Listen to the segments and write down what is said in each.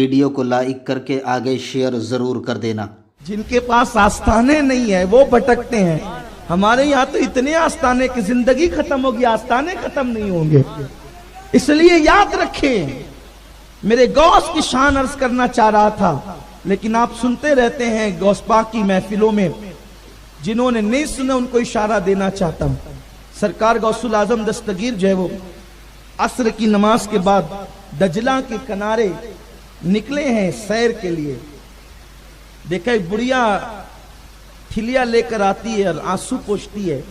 Video को like करके आगे शेयर जरूर कर देना। जिनके पास आस्थाने नहीं है वो भटकते हैं। हमारे यहाँ तो इतने आस्थाने की जिंदगी खत्म होगी, आस्थाने खत्म नहीं होंगे। इसलिए याद रखें, मेरे गौस की शान अर्ज करना चाह रहा था, लेकिन आप सुनते रहते हैं गौस पाक की महफिलों में, जिन्होंने नहीं सुना उनको इशारा देना चाहता हूं। सरकार गौसुल आजम दस्तगीर जो है वो असर की नमाज के बाद दजला के किनारे निकले हैं सैर के लिए। देखा एक बुढ़िया ठिलिया लेकर आती है और आंसू पोंछती है।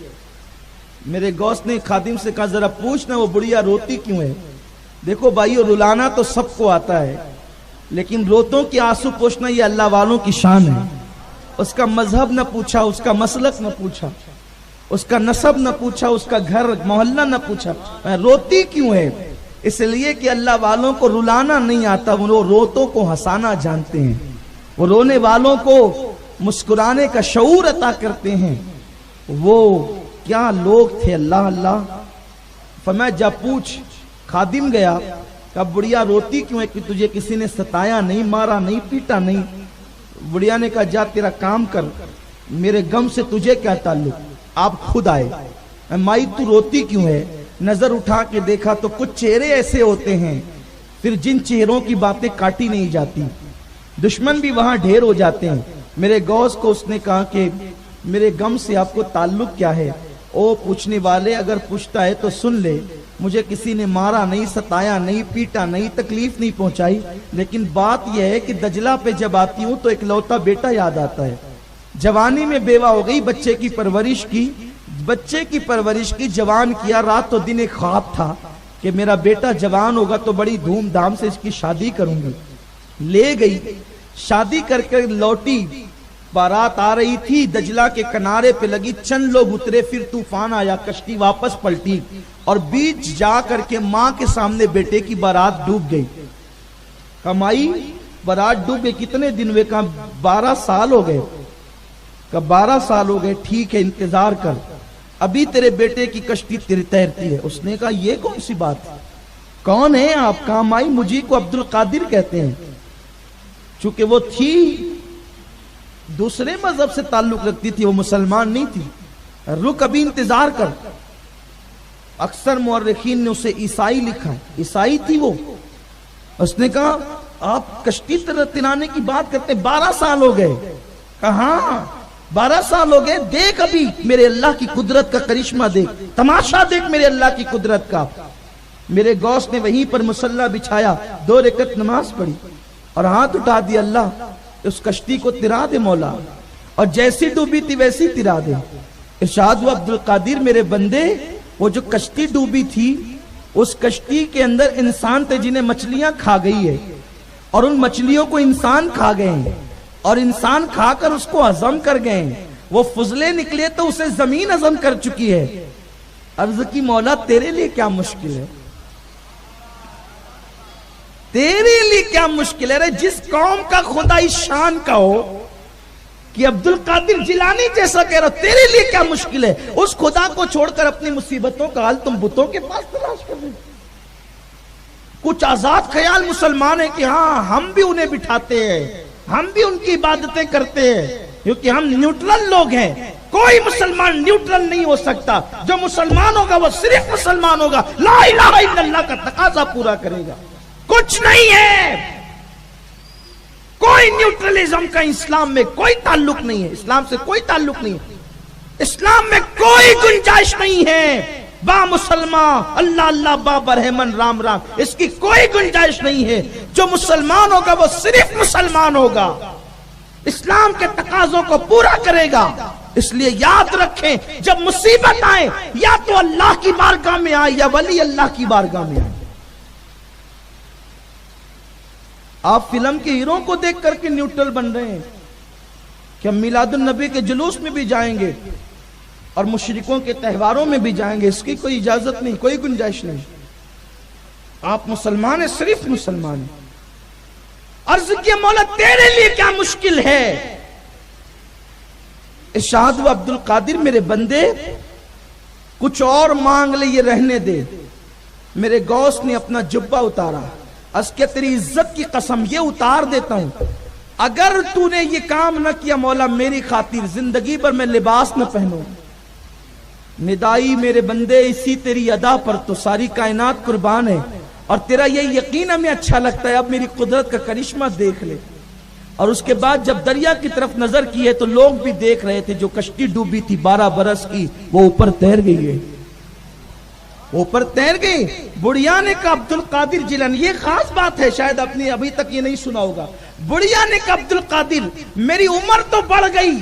मेरे गौस ने खादिम से कहा जरा पूछना वो बुढ़िया रोती क्यों है। देखो भाइयों, रुलाना तो सबको आता है, लेकिन रोतों के आंसू पोंछना ये अल्लाह वालों की शान है। उसका मजहब न पूछा, उसका मसलक न पूछा, उसका नसब न पूछा, उसका घर मोहल्ला न पूछा, रोती क्यों है। इसलिए कि अल्लाह वालों को रुलाना नहीं आता, वो रोतों को हंसाना जानते हैं। वो रोने वालों को मुस्कुराने का शऊर अता करते हैं। वो क्या लोग थे, अल्लाह अल्लाह। फरमाया जा पूछ। खादिम गया, कहा बुढ़िया रोती क्यों है, कि तुझे किसी ने सताया नहीं, मारा नहीं, पीटा नहीं। बुढ़िया ने कहा जा तेरा काम कर, मेरे गम से तुझे क्या ताल्लुक। आप खुद आए। माई तू रोती क्यों है। नजर उठा के देखा तो कुछ चेहरे ऐसे होते हैं फिर जिन चेहरों की बातें काटी नहीं जाती, दुश्मन भी वहां ढेर हो जाते हैं। मेरे गौस को उसने कहा कि मेरे गम से आपको ताल्लुक क्या है। ओ पूछने वाले, अगर पूछता है तो सुन ले, मुझे किसी ने मारा नहीं, सताया नहीं, पीटा नहीं, तकलीफ नहीं पहुंचाई, लेकिन बात यह है कि दजला पे जब आती हूं तो इकलौता बेटा याद आता है। जवानी में बेवा हो गई, बच्चे की परवरिश की, जवान किया। रात तो दिन एक ख्वाब था कि मेरा बेटा जवान होगा तो बड़ी धूमधाम से इसकी शादी करूंगी। ले गई, शादी करके लौटी, बारात आ रही थी, दजला के किनारे पे लगी, चंद लोग उतरे, फिर तूफान आया, कश्ती वापस पलटी और बीच जा करके मां के सामने बेटे की बारात डूब गई। कमाई बारात डूब गई। कितने दिन हुए, कहा 12 साल हो गए। कहा 12 साल हो गए, ठीक है इंतजार कर, अभी तेरे बेटे की कश्ती तैरती है। उसने कहा ये कौन सी बात है, कौन है आप। कहा माई मुझी को अब्दुल कादिर कहते हैं। चूंकि वो थी दूसरे मजहब से ताल्लुक रखती थी, वो मुसलमान नहीं थी। रुक अभी इंतजार कर। अक्सर मुअर्रिखीन ने उसे ईसाई लिखा है, ईसाई थी वो। उसने कहा आप कश्ती तिराने की बात करते, 12 साल हो गए। कहा 12 साल हो गए, देख अभी मेरे अल्लाह की कुदरत का करिश्मा देख, तमाशा देख मेरे अल्लाह की कुदरत का। मेरे गौस ने वहीं पर मुसल्ला बिछाया, 2 रकअत नमाज पढ़ी और हाथ उठा दिया, अल्लाह उस कश्ती को तिरा दे मौला, और जैसी डूबी थी वैसी तिरा दे। इरशाद हुआ अब्दुल कादिर मेरे बंदे, वो जो कश्ती डूबी थी उस कश्ती के अंदर इंसान थे जिन्हें मछलियां खा गई है, और उन मछलियों को इंसान खा गए हैं, और इंसान खाकर उसको हजम कर गए हैं। वो फुजले निकले तो उसे जमीन हजम कर चुकी है। अर्ज की मौला तेरे लिए क्या मुश्किल है, तेरे लिए क्या मुश्किल है। जिस कौम का खुदा इस शान का हो कि अब्दुल कादिर जिलानी जैसा कह रहा, तेरे लिए क्या मुश्किल है। उस खुदा को छोड़कर अपनी मुसीबतों का हाल तुम बुतों के पास तलाश कर रहे। कुछ आजाद ख्याल मुसलमान है कि हाँ हम भी उन्हें बिठाते हैं, हम भी उनकी इबादतें करते हैं, क्योंकि हम न्यूट्रल लोग हैं। कोई मुसलमान न्यूट्रल नहीं हो सकता। जो मुसलमान होगा वो सिर्फ मुसलमान होगा, ला इलाहा इल्लल्लाह का तकाजा पूरा करेगा। कुछ नहीं है, कोई न्यूट्रलिज्म का इस्लाम में कोई ताल्लुक नहीं है। इस्लाम से कोई ताल्लुक नहीं है। इस्लाम में कोई गुंजाइश नहीं है बा मुसलमान अल्लाह अल्लाह बा बरहमन राम राम, इसकी कोई गुंजाइश नहीं है। जो मुसलमान होगा वो सिर्फ मुसलमान होगा, इस्लाम के तकाजों को पूरा करेगा। इसलिए याद रखें, जब मुसीबत आए या तो अल्लाह की बारगाह में आए या वली अल्लाह की बारगाह में आए। आप फिल्म के हीरो को देख करके न्यूट्रल बन रहे हैं कि हम मिलादुन नबी के जुलूस में भी जाएंगे और मुशरिकों के त्योहारों में भी जाएंगे, इसकी कोई इजाजत नहीं, कोई गुंजाइश नहीं। आप मुसलमान हैं, सिर्फ मुसलमान हैं। अर्ज किया मौला तेरे लिए क्या मुश्किल है। इरशाद हुआ अब्दुल कादिर मेरे बंदे कुछ और मांग ले, ये रहने दे। मेरे गौस ने अपना जुब्बा उतारा, اس کے تیری عزت کی قسم یہ اتار دیتا ہوں، اگر تو نے یہ کام نہ کیا مولا میری خاطر زندگی پر میں لباس نہ پہنوں، ندائی میرے بندے اسی تیری ادا پر تو ساری کائنات قربان ہے، اور تیرا یہ یقین ہمیں اچھا لگتا ہے، اب میری قدرت کا کرشمہ دیکھ لے۔ اور اس کے بعد جب دریا کی طرف نظر کی ہے تو لوگ بھی دیکھ رہے تھے، جو کشتی ڈوبی تھی 12 برس کی وہ اوپر تیر گئی ہے، اوپر تیر گئی۔ بڑھیا نے کہا عبد القادر جیلانی، یہ خاص بات ہے، شاید اپنی ابھی تک یہ نہیں سنا ہوگا، بڑھیا نے کہا عبد القادر میری عمر تو بڑھ گئی،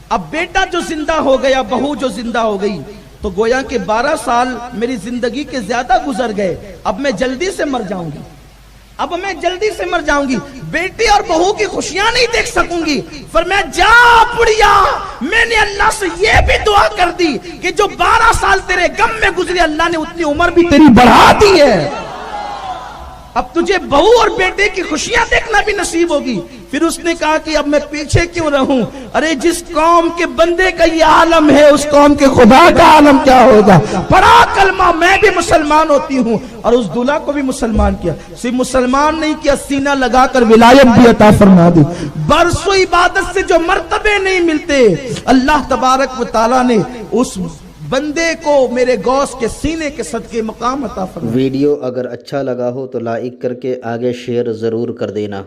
اب بیٹا جو زندہ ہو گیا، بہو جو زندہ ہو گئی، تو گویا کہ 12 سال میری زندگی کے زیادہ گزر گئے، اب میں جلدی سے مر جاؤں گی، اب میں جلدی سے مر جاؤں گی، بیٹی اور بہو کی خوشیاں نہیں دیکھ سکوں گی۔ فرمایا جا بڑھیا، میں نے اللہ سے یہ بھی دعا کر دی کہ جو 12 سال تیرے غم میں گزری اللہ نے اتنی عمر بھی تیری بڑھا دی ہے، اب تجھے بہو اور بیٹے کی خوشیاں دیکھنا بھی نصیب ہوگی۔ پھر اس نے کہا کہ اب میں پیچھے کیوں رہوں، ارے جس قوم کے بندے کا یہ عالم ہے اس قوم کے خدا کا عالم کیا ہوگا، پڑھا کلمہ میں بھی مسلمان ہوتی ہوں، اور اس دلہا کو بھی مسلمان کیا، صرف مسلمان نہیں کیا سینہ لگا کر ولایت بھی عطا فرما دی۔ برسوں عبادت سے جو مرتبے نہیں ملتے اللہ تبارک و تعالیٰ نے اس بندے کو میرے غوث کے سینے کے صدقے مقام عطا فرما۔ ویڈیو اگر اچھا لگا ہو تو لائک کر کے آگے شیئر ضرور کر دینا۔